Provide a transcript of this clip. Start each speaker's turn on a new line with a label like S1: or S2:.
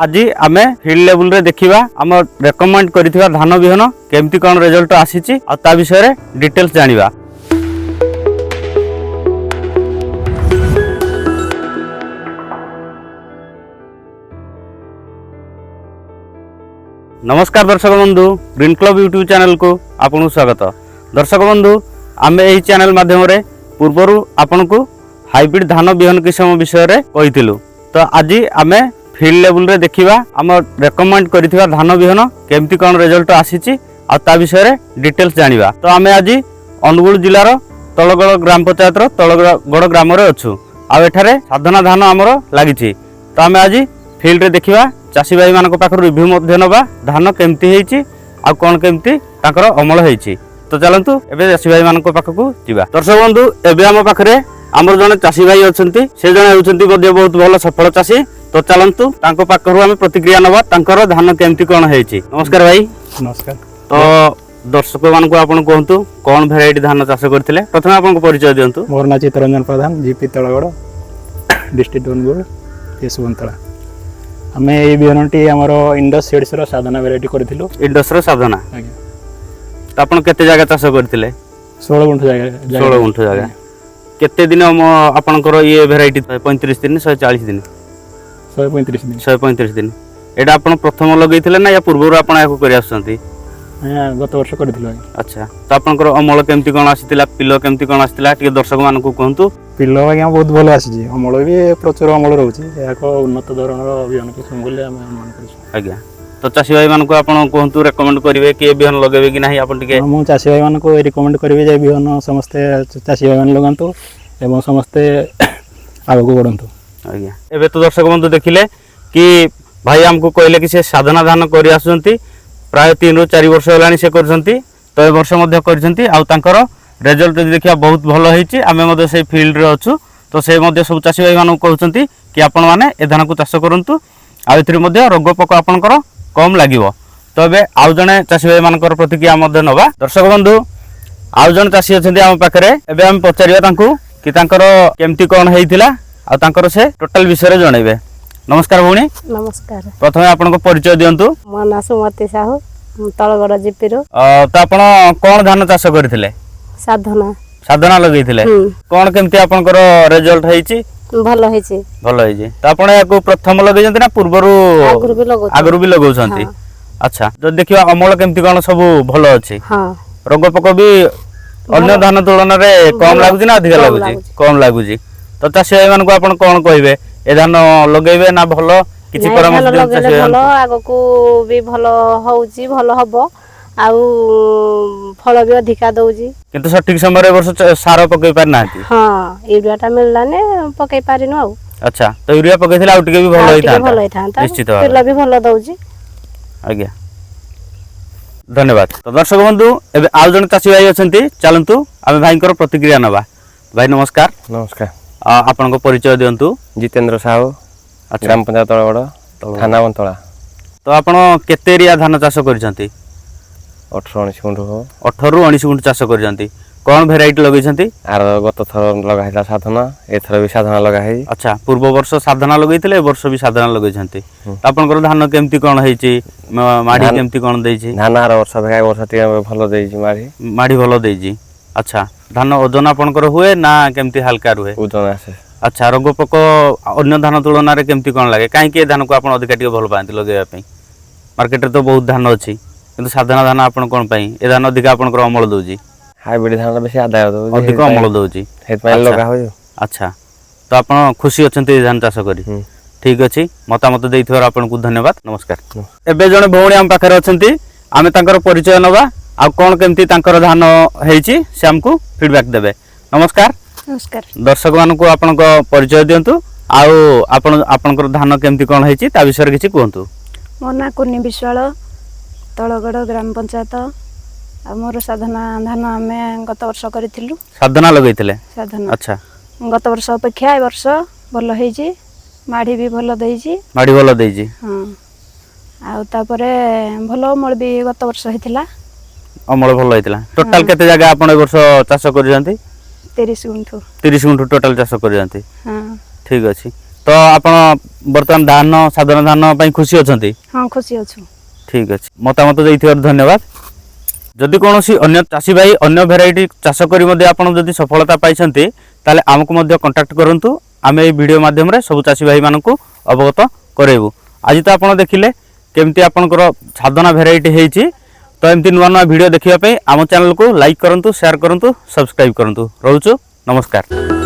S1: आज आम field level रे देखिबा आम रेकमेंड करिथिबा धान बिहन केमती कोन रिजल्ट आसीची आ ता विषय रे डिटेल्स जानिबा। नमस्कार दर्शक बंधु, ग्रीन क्लब यूट्यूब चैनल को आपन स्वागत। दर्शक बंधु, आम यही चैनल माध्यम रे पूर्वरु आपन को हाइब्रिड धान बिहन किस्म विषय रे कहिथिलु। तो आज आम फील्ड लेवल रे देखिबा आम रेकमेंड करिथिबा धान बिहन केमती कोन रिजल्ट आसीची आ ता विषय रे डिटेल्स जानिबा। तो आम आज अनुगुल जिल्लार तलगड़ ग्राम पंचायत रो तलगड़ ग्राम रे अछु। आ एठारे साधना धान आमर लागिछि। तो आम आज फील्ड रे देखिबा चाषी भाई मानक पाखर रिव्यू मध्य नबा धान केमती हेइछि आ कोन केमती ताकर अमल हेइछि। तो चलंतु एबे चाषी भाई मानक पाखकु जिबा। दर्शक बंधु, एबे हम पाखरे हमर जने चाषी भाई अछंती, से जने हेउछंती मध्ये बहुत भलो सफल चाषी। तो चलंतु तांको पाखरु हम प्रतिक्रिया नबा तांकर धान केमती कोन हेइछि। नमस्कार भाई।
S2: नमस्कार।
S1: तो दर्शक मानक आपन कहंतु कोन वेराइटी धान चाष करथिले, प्रथमे आपन को परिचय दियंतु।
S2: मोर ना चित्तरंजन प्रधान, जीपी तळगड़, डिस्ट्रिक्ट अनुगुल, केशवंतला। हमें ये बिहनटी हमर इंडस सीड्स रो साधना वेराइटी करथिलु।
S1: इंडस रो साधना
S2: आगे
S1: तो आपन केते जगह चाष करथिले?
S2: 16 गुंठ जगह।
S1: 16 गुंठ जगह। केते दिन आपनकर ये वेराइटी 35 दिन 140 दिन
S2: 135 दिन
S1: 135 दिन एटा आपन प्रथम लगैथिले ना या पूर्वरु आपन याको करि आछंती?
S2: हां, गत वर्ष करथिलु।
S1: अच्छा, तो आपनकर अमल केमती कोन आसीतिला, पिलो केमती कोन आसीतिला, टिके दर्शक मानकु कहंतु।
S2: पिलो आज्ञा बहुत भलो आसी, अमल भी प्रचुर अमल रहउची, याको उन्नत धरणर बिहन किस्म बोले हम मान करछु।
S1: आज्ञा तो चाषी भाई मानकु आपन कहंतु रेकमेंड करिवे कि बिहन लगेबे कि नाही आपन टिके?
S2: हम चाषी भाई मानको रिकमेंड करिवे जे बिहन समस्त चाषी भाई मान लगांतु एवं समस्त आगु बढ़ंतु।
S1: आज्ञा एबे तो दर्शक बंधु देखिले कि भाई हमको कहले कि से साधना धान करि आसुंती, प्राय 3 ରୁ 4 वर्ष होलानी से करछंती। तो ए वर्ष मध्य करछंती आ तांकर रिजल्ट देखिया बहुत भलो हेछि। आमे मध्य से फील्ड रे अछु, तो से मध्य सब चाषी भाई मानक कहउछंती कि आपण माने ए धान को चाष करंतु आ एथिर मध्य रोग पोक आपनकर कम लागिवो। तो एबे आउ जने चाषी भाई मानकर प्रतिक्रिया मध्य नबा। दर्शक बंधु, आउ जने चाषी अछंती हम पाखरे, एबे हम पचारिया तांकू कि तांकर केमती कोन हेइतिला आ तांकर से टोटल विषय रे जणैबे। नमस्कार भौणी।
S3: नमस्कार।
S1: प्रथमे आपन को परिचय दियंतु।
S3: मो ना सुमति साहू, तळगड़ जीपीरो।
S1: तो आपण कोन धान चाष करथिले?
S3: साधना।
S1: साधना लगैथिले। कोन केमती आपनकर रिजल्ट हेइछि?
S3: भलो हेछि।
S1: भलो हेइछि। तो आपण याको प्रथम लगैजंती ना पूर्वरु आगरु भी लगौछंती? अच्छा, तो देखिबा अमल केमती कोन सब भलो अछि? हां। रोग पोक भी अन्य धान तुलना रे कम लागुछि ना अधिक लागुछि? कम लागुछि। तो चाषी भाई मानकु आपण कोन कहबे, ए धान लगैबे ना भलो किछि परामर्श दियंतु? चाषी
S3: भलो आगको भी भलो होउछि, भलो हबो आउ फल भी अधिका दउछि।
S1: किंतु सठिक समय रे वर्ष सार पकई पार नाथि?
S3: हां, यूरियाटा मिललाने पकई पारिनु आउ।
S1: अच्छा, तो यूरिया पकैथिला आउ टिके भी भलो होइथांता? निश्चित भाबे
S3: पिला भी भलो दउछि।
S1: आज्ञा धन्यवाद। तो दर्शक बंधु, एबे आउ जन चाषी भाई अछंती, चलंतु आमे भाईंकर प्रतिक्रिया नबा। भाई नमस्कार।
S4: नमस्कार।
S1: आपन को परिचय दियंतु।
S4: जितेंद्र साहू, ग्राम पंचायत तळगड़, थाना बंतला।
S1: तो आपण केते एरिया धान चाष करछंती?
S4: 18-19 गुंठ हो।
S1: 18 ରୁ 19 गुंठ चाष करछंती। कोन वेराइटी लगैछंती?
S4: आर गत थर लगा हैला साधना, एथर भी साधना लगा है।
S1: अच्छा, पूर्व वर्ष साधना लगैथिले, ए वर्ष भी साधना लगैछंती। आपनकर धान केमती कोन हेछि, माडी केमती कोन दैछि?
S4: धान आर वर्ष भेगा वर्ष टिके भलो दैछि,
S1: माडी भलो दैछि। अच्छा, धान ओजन आपनकर हुए ना केमती हल्का रुहे?
S4: ओजन आसे।
S1: अच्छा, रोग पोक अन्य धान तुलना रे केमती कोन लागे? काहे कि धान को आपण अधिक टिके भलो पांति लगेया पई? मार्केट रे तो बहुत धान अछि, किंतु साधना धान आपण कोन पई ए धान अधिक आपनकर अमल दउछि?
S4: हाइब्रिड धान बेसी आदाय दउछि,
S1: अधिक अमल दउछि,
S4: हेत पई लगा होय।
S1: अच्छा, तो आपण खुशी अछंती धान चाष करी? ठीक अछि, मतामत देइथवर आपण को धन्यवाद। नमस्कार। एबे जने भौणी हम पाखरे अछंती, आमे तांकर परिचय नबा आ कोन केमती तांकर धान हेइछि से हमकु फीडबैक देबे। नमस्कार।
S3: नमस्कार।
S1: दर्शक मानकु आपण को परिचय दियंतु आउ आपनकर धान केमती कोन हेइछि ता विषय रे किछि कहंतु।
S5: मो ना कुन्नी विश्वाल, तळगड़ ग्राम पंचायत। मोर साधना धान आमे गत वर्ष करिथिलु।
S1: साधना लगैथिले?
S5: साधना।
S1: अच्छा,
S5: गत वर्ष अपेक्षा ए वर्ष भलो हेइछि, माडी भी भलो दैछि।
S1: माडी भलो दैछि?
S5: हां। आ तापरे भलो अमल भी गत वर्ष हेतिला।
S1: अमल भलो हेतिला। टोटल केते जगह आपण ए वर्ष चाष करिजंती?
S5: 30 गुंठ।
S1: 30 गुंठ टोटल चाष करिजंती?
S5: हां।
S1: ठीक अछि। तो आपण बर्तमान धान साधारण धान ପାଇଁ खुशी अछंती
S5: हाँ खुशी अच्छु
S1: ठीक अछि मतामत देइथिबार धन्यवाद जदि कोनोसी अन्य चासी भाई अन्य भेराइटी चाष करी मध्ये आपण जदि सफलता पाइछंती ताले हमकु मध्ये कांटेक्ट करंतु आमे ए वीडियो माध्यम रे सब चासी भाई मानकु अवगत करेबु आज तो आपण देखिले केमती आपनकर साधना भेराइटी हेची तो एमती नुआ नुआ वीडियो देखिबा पे आम चैनल को लाइक करंतु शेयर करंतु सब्सक्राइब करंतु रहउछु नमस्कार।